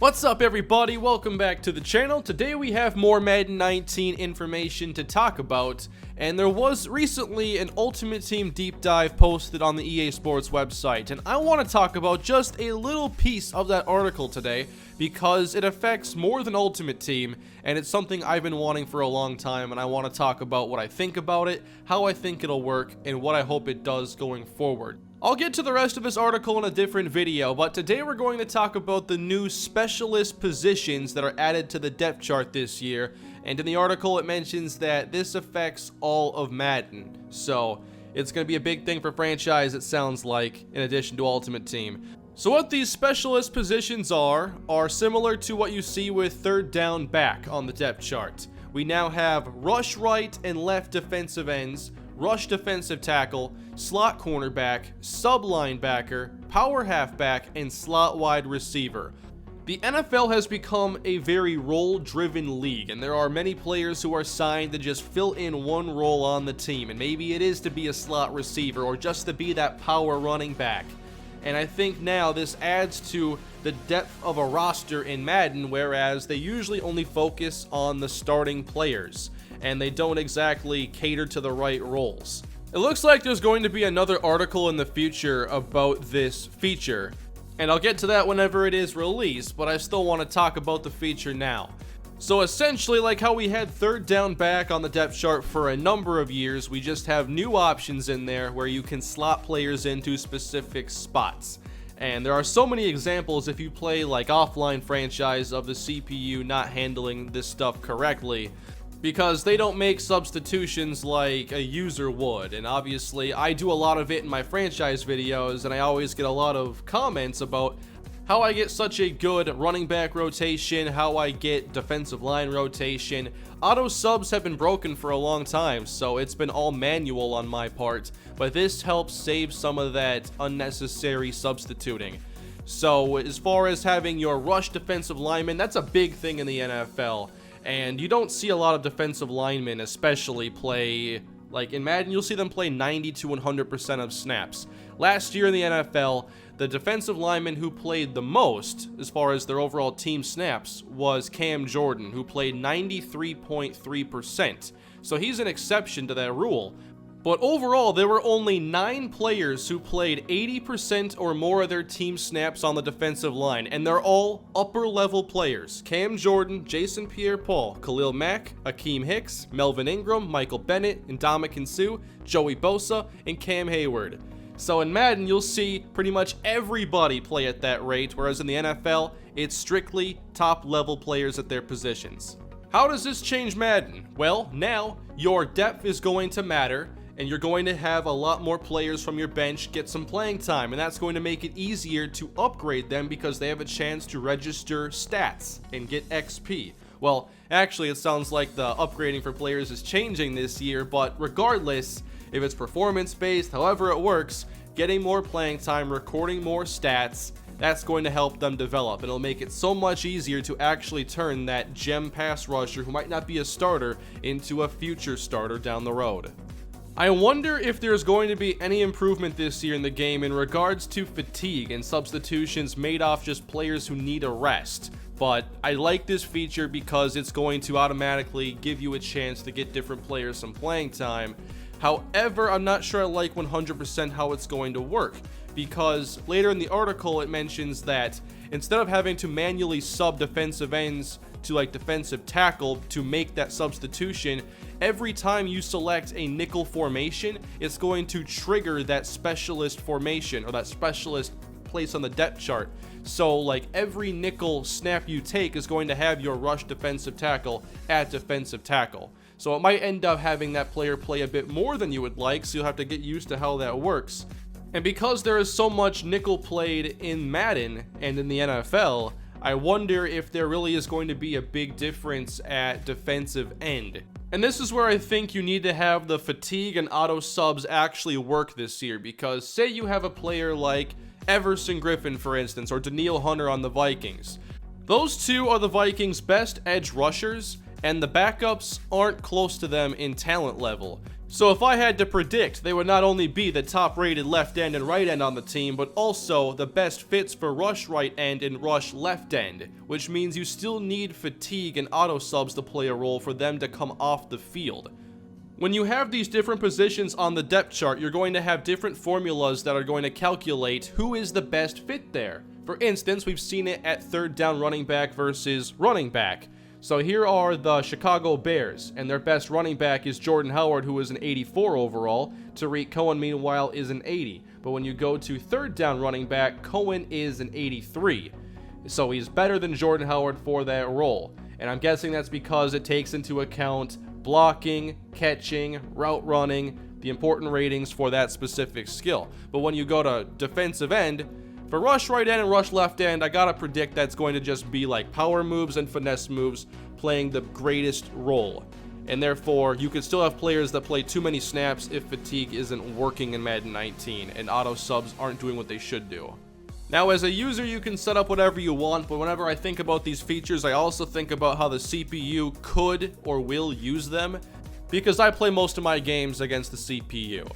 What's up everybody, welcome back to the channel. Today we have more Madden 19 information to talk about, and there was recently an Ultimate Team deep dive posted on the EA Sports website, and I want to talk about just a little piece of that article today because it affects more than Ultimate Team, and it's something I've been wanting for a long time, and I want to talk about what I think about it, how I think it'll work, and what I hope it does going forward. I'll get to the rest of this article in a different video, but today we're going to talk about the new specialist positions that are added to the depth chart this year, and in the article it mentions that this affects all of Madden, so it's going to be a big thing for Franchise, it sounds like, in addition to Ultimate Team. So what these specialist positions are similar to what you see with third down back on the depth chart. We now have rush right and left defensive ends, rush defensive tackle, slot cornerback, sub linebacker, power halfback, and slot wide receiver. The NFL has become a very role-driven league, and there are many players who are signed to just fill in one role on the team, and maybe it is to be a slot receiver or just to be that power running back. And I think now this adds to the depth of a roster in Madden, whereas they usually only focus on the starting players, and they don't exactly cater to the right roles. It looks like there's going to be another article in the future about this feature, and I'll get to that whenever it is released, but I still want to talk about the feature now. So essentially, like how we had third down back on the depth chart for a number of years, we just have new options in there where you can slot players into specific spots. And there are so many examples if you play like offline Franchise of the CPU not handling this stuff correctly, because they don't make substitutions like a user would. And obviously I do a lot of it in my Franchise videos, and I always get a lot of comments about how I get such a good running back rotation, how I get defensive line rotation. Auto subs have been broken for a long time, so it's been all manual on my part, but this helps save some of that unnecessary substituting. So as far as having your rush defensive lineman, that's a big thing in the NFL. And you don't see a lot of defensive linemen especially play, like in Madden, you'll see them play 90 to 100% of snaps. Last year in the NFL, the defensive lineman who played the most, as far as their overall team snaps, was Cam Jordan, who played 93.3%. So he's an exception to that rule. But overall, there were only 9 players who played 80% or more of their team snaps on the defensive line, and they're all upper-level players. Cam Jordan, Jason Pierre-Paul, Khalil Mack, Akeem Hicks, Melvin Ingram, Michael Bennett, Ndamukong Suh, Joey Bosa, and Cam Hayward. So in Madden, you'll see pretty much everybody play at that rate, whereas in the NFL, it's strictly top-level players at their positions. How does this change Madden? Well, now your depth is going to matter, and you're going to have a lot more players from your bench get some playing time, and that's going to make it easier to upgrade them because they have a chance to register stats and get XP. Well, actually it sounds like the upgrading for players is changing this year, but regardless, if it's performance based, however it works, getting more playing time, recording more stats, that's going to help them develop. It'll make it so much easier to actually turn that gem pass rusher who might not be a starter into a future starter down the road. I wonder if there's going to be any improvement this year in the game in regards to fatigue and substitutions made off just players who need a rest. But I like this feature because it's going to automatically give you a chance to get different players some playing time. However, I'm not sure I like 100% how it's going to work, because later in the article it mentions that instead of having to manually sub defensive ends to like defensive tackle to make that substitution, every time you select a nickel formation, it's going to trigger that specialist formation or that specialist place on the depth chart. So like every nickel snap you take is going to have your rush defensive tackle at defensive tackle. So it might end up having that player play a bit more than you would like, so you'll have to get used to how that works. And because there is so much nickel played in Madden and in the NFL, I wonder if there really is going to be a big difference at defensive end. And this is where I think you need to have the fatigue and auto subs actually work this year, because say you have a player like Everson Griffin, for instance, or Danielle Hunter on the Vikings. Those two are the Vikings' best edge rushers, and the backups aren't close to them in talent level. So if I had to predict, they would not only be the top rated left end and right end on the team, but also the best fits for rush right end and rush left end, which means you still need fatigue and auto subs to play a role for them to come off the field. When you have these different positions on the depth chart, you're going to have different formulas that are going to calculate who is the best fit there. For instance, we've seen it at third down running back versus running back. So here are the Chicago Bears, and their best running back is Jordan Howard, who is an 84 overall. Tariq Cohen, meanwhile, is an 80. But when you go to third down running back, Cohen is an 83. So he's better than Jordan Howard for that role. And I'm guessing that's because it takes into account blocking, catching, route running, the important ratings for that specific skill. But when you go to defensive end, for rush right end and rush left end, I gotta predict that's going to just be like power moves and finesse moves playing the greatest role. And therefore, you could still have players that play too many snaps if fatigue isn't working in Madden 19 and auto subs aren't doing what they should do. Now, as a user, you can set up whatever you want, but whenever I think about these features, I also think about how the CPU could or will use them, because I play most of my games against the CPU.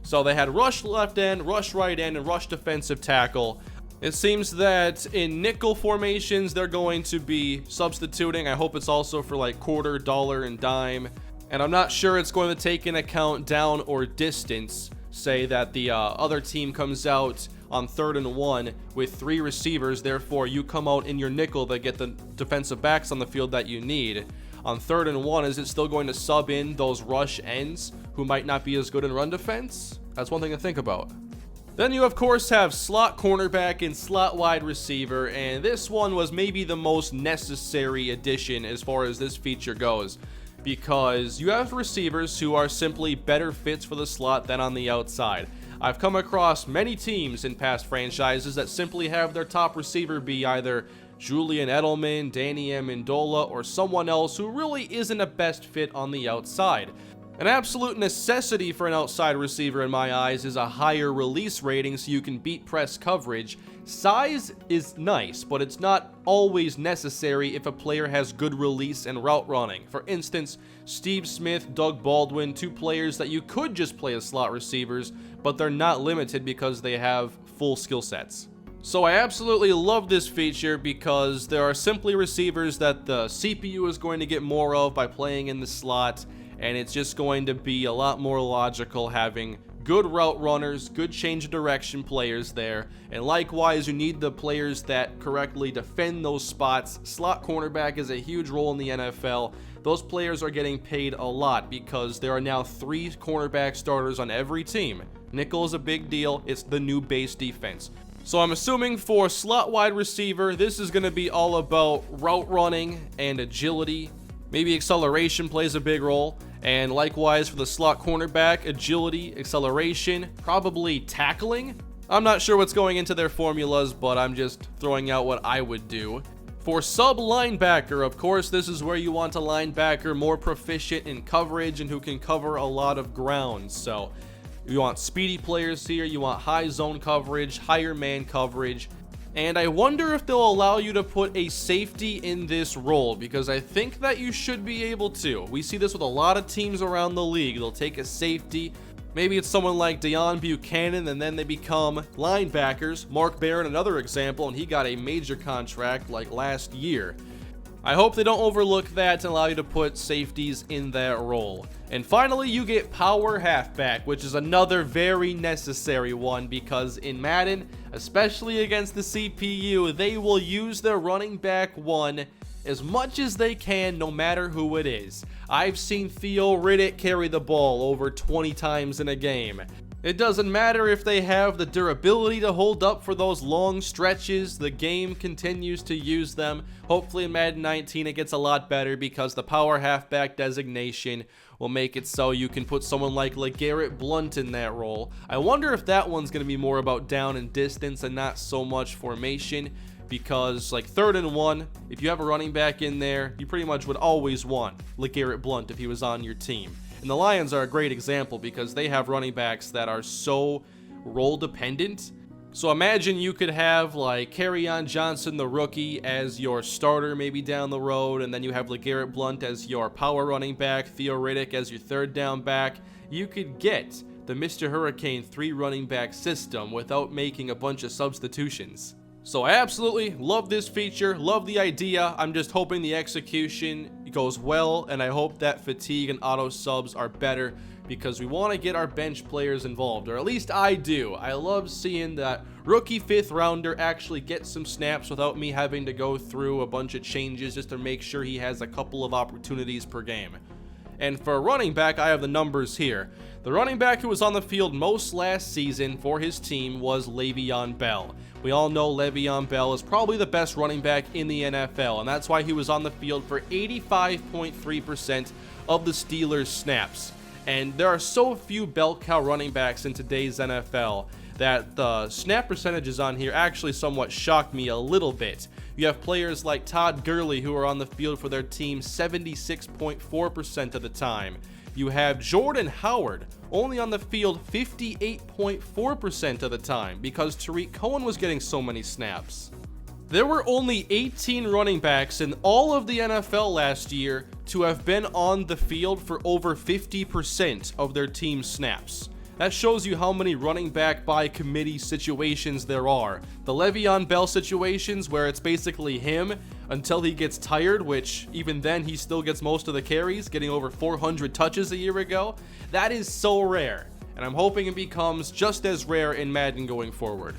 So they had rush left end, rush right end, and rush defensive tackle. It seems that in nickel formations, they're going to be substituting. I hope it's also for like quarter, dollar, and dime. And I'm not sure it's going to take into account down or distance. Say that the other team comes out on 3rd and 1 with 3 receivers, therefore you come out in your nickel that get the defensive backs on the field that you need. On 3rd and 1, is it still going to sub in those rush ends who might not be as good in run defense? That's one thing to think about. Then you of course have slot cornerback and slot wide receiver, and this one was maybe the most necessary addition as far as this feature goes, because you have receivers who are simply better fits for the slot than on the outside. I've come across many teams in past franchises that simply have their top receiver be either Julian Edelman, Danny Amendola, or someone else who really isn't a best fit on the outside. An absolute necessity for an outside receiver in my eyes is a higher release rating so you can beat press coverage. Size is nice, but it's not always necessary if a player has good release and route running. For instance, Steve Smith, Doug Baldwin, 2 players that you could just play as slot receivers, but they're not limited because they have full skill sets. So I absolutely love this feature because there are simply receivers that the CPU is going to get more of by playing in the slot, and it's just going to be a lot more logical having good route runners, good change of direction players there, and likewise you need the players that correctly defend those spots. Slot cornerback is a huge role in the NFL. Those players are getting paid a lot because there are now 3 cornerback starters on every team. Nickel is a big deal. It's the new base defense. So I'm assuming for slot wide receiver, this is going to be all about route running and agility. Maybe acceleration plays a big role. And likewise for the slot cornerback, agility, acceleration, probably tackling. I'm not sure what's going into their formulas, but I'm just throwing out what I would do. For sub linebacker, of course, this is where you want a linebacker more proficient in coverage and who can cover a lot of ground. So you want speedy players here, you want high zone coverage, higher man coverage. And I wonder if they'll allow you to put a safety in this role, because I think that you should be able to. We see this with a lot of teams around the league. They'll take a safety. Maybe it's someone like Deon Buchanan, and then they become linebackers. Mark Barron, another example, and he got a major contract like last year. I hope they don't overlook that and allow you to put safeties in that role. And finally, you get power halfback, which is another very necessary one because in Madden, especially against the CPU, they will use their running back 1 as much as they can, no matter who it is. I've seen Theo Riddick carry the ball over 20 times in a game. It doesn't matter if they have the durability to hold up for those long stretches, the game continues to use them. Hopefully in Madden 19 it gets a lot better because the power halfback designation will make it so you can put someone like LeGarrette Blount in that role. I wonder if that one's going to be more about down and distance and not so much formation, because like 3rd and 1, if you have a running back in there, you pretty much would always want LeGarrette Blount if he was on your team. And the Lions are a great example because they have running backs that are so role dependent. So imagine you could have like Kerryon Johnson, the rookie, as your starter maybe down the road, and then you have LeGarrette Blount as your power running back, Theo Riddick as your 3rd down back. you could get the MrHurriicane 3 running back system without making a bunch of substitutions. So I absolutely love this feature, love the idea. I'm just hoping the execution goes well, and I hope that fatigue and auto subs are better, because we want to get our bench players involved, or at least I do. I love seeing that rookie 5th rounder actually get some snaps without me having to go through a bunch of changes just to make sure he has a couple of opportunities per game. And for a running back, I have the numbers here. The running back who was on the field most last season for his team was Le'Veon Bell. We all know Le'Veon Bell is probably the best running back in the NFL, and that's why he was on the field for 85.3% of the Steelers' snaps. And there are so few bell cow running backs in today's NFL that the snap percentages on here actually somewhat shocked me a little bit. You have players like Todd Gurley who are on the field for their team 76.4% of the time. You have Jordan Howard only on the field 58.4% of the time because Tariq Cohen was getting so many snaps. There were only 18 running backs in all of the NFL last year to have been on the field for over 50% of their team's snaps. That shows you how many running back by committee situations there are. The Le'Veon Bell situations where it's basically him until he gets tired, which even then he still gets most of the carries, getting over 400 touches a year ago. That is so rare, and I'm hoping it becomes just as rare in Madden going forward.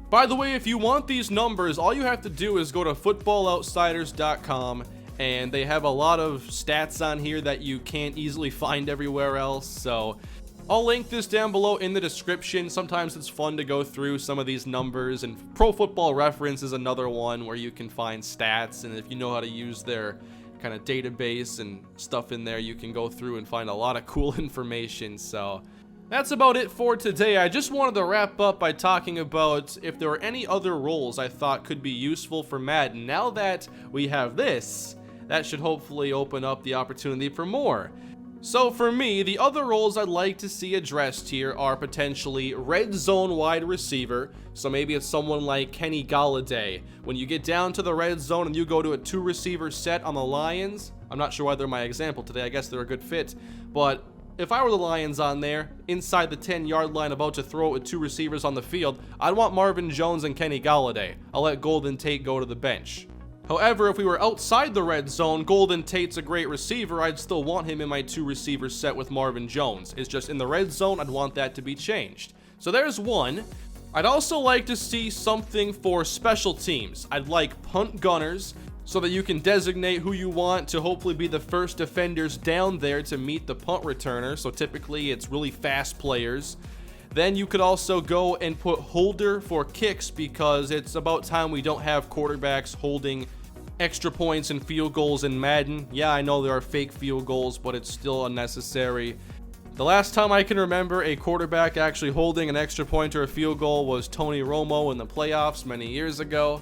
By the way, if you want these numbers, all you have to do is go to footballoutsiders.com, and they have a lot of stats on here that you can't easily find everywhere else, so I'll link this down below in the description. Sometimes it's fun to go through some of these numbers, and Pro Football Reference is another one where you can find stats, and if you know how to use their kind of database and stuff in there, you can go through and find a lot of cool information. So that's about it for today. I just wanted to wrap up by talking about if there were any other roles I thought could be useful for Madden. Now that we have this, that should hopefully open up the opportunity for more. So for me, the other roles I'd like to see addressed here are potentially red zone wide receiver. So maybe it's someone like Kenny Golladay. When you get down to the red zone and you go to a 2-receiver set on the Lions, I'm not sure why they're my example today, I guess they're a good fit, but if I were the Lions on there, inside the 10-yard line about to throw it with 2 receivers on the field, I'd want Marvin Jones and Kenny Golladay. I'll let Golden Tate go to the bench. However, if we were outside the red zone, Golden Tate's a great receiver, I'd still want him in my 2-receiver set with Marvin Jones. It's just in the red zone, I'd want that to be changed. So there's one. I'd also like to see something for special teams. I'd like punt gunners, so that you can designate who you want to hopefully be the first defenders down there to meet the punt returner. So typically it's really fast players. Then you could also go and put holder for kicks, because it's about time we don't have quarterbacks holding extra points and field goals in Madden. Yeah, I know there are fake field goals, but it's still unnecessary. The last time I can remember a quarterback actually holding an extra point or a field goal was Tony Romo in the playoffs many years ago.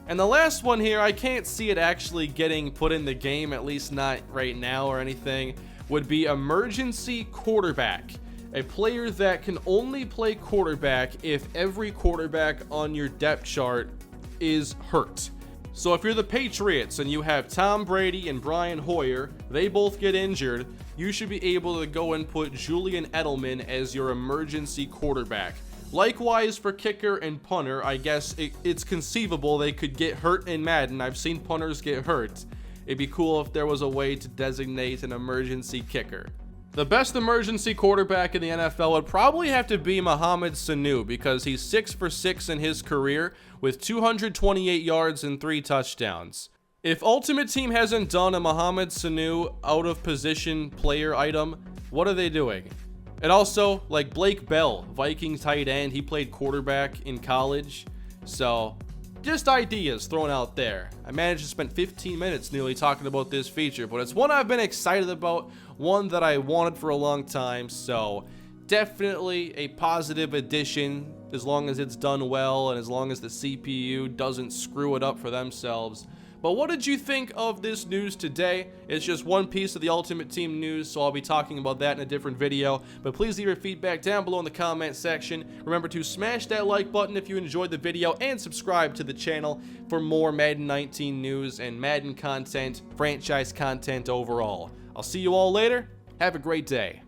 And the last one here, I can't see it actually getting put in the game, at least not right now or anything, would be emergency quarterback. A player that can only play quarterback if every quarterback on your depth chart is hurt. So if you're the Patriots and you have Tom Brady and Brian Hoyer, they both get injured, you should be able to go and put Julian Edelman as your emergency quarterback. Likewise for kicker and punter, I guess it's conceivable they could get hurt in Madden. I've seen punters get hurt. It'd be cool if there was a way to designate an emergency kicker. The best emergency quarterback in the NFL would probably have to be Mohamed Sanu, because he's 6 for 6 in his career with 228 yards and 3 touchdowns. If Ultimate Team hasn't done a Mohamed Sanu out of position player item, what are they doing? And also, like Blake Bell, Vikings tight end, he played quarterback in college. So just ideas thrown out there. I managed to spend 15 minutes nearly talking about this feature, but it's one I've been excited about, one that I wanted for a long time, so definitely a positive addition as long as it's done well and as long as the CPU doesn't screw it up for themselves. But what did you think of this news today? It's just one piece of the Ultimate Team news, so I'll be talking about that in a different video. But please leave your feedback down below in the comment section. Remember to smash that like button if you enjoyed the video, and subscribe to the channel for more Madden 19 news and Madden content, franchise content overall. I'll see you all later. Have a great day.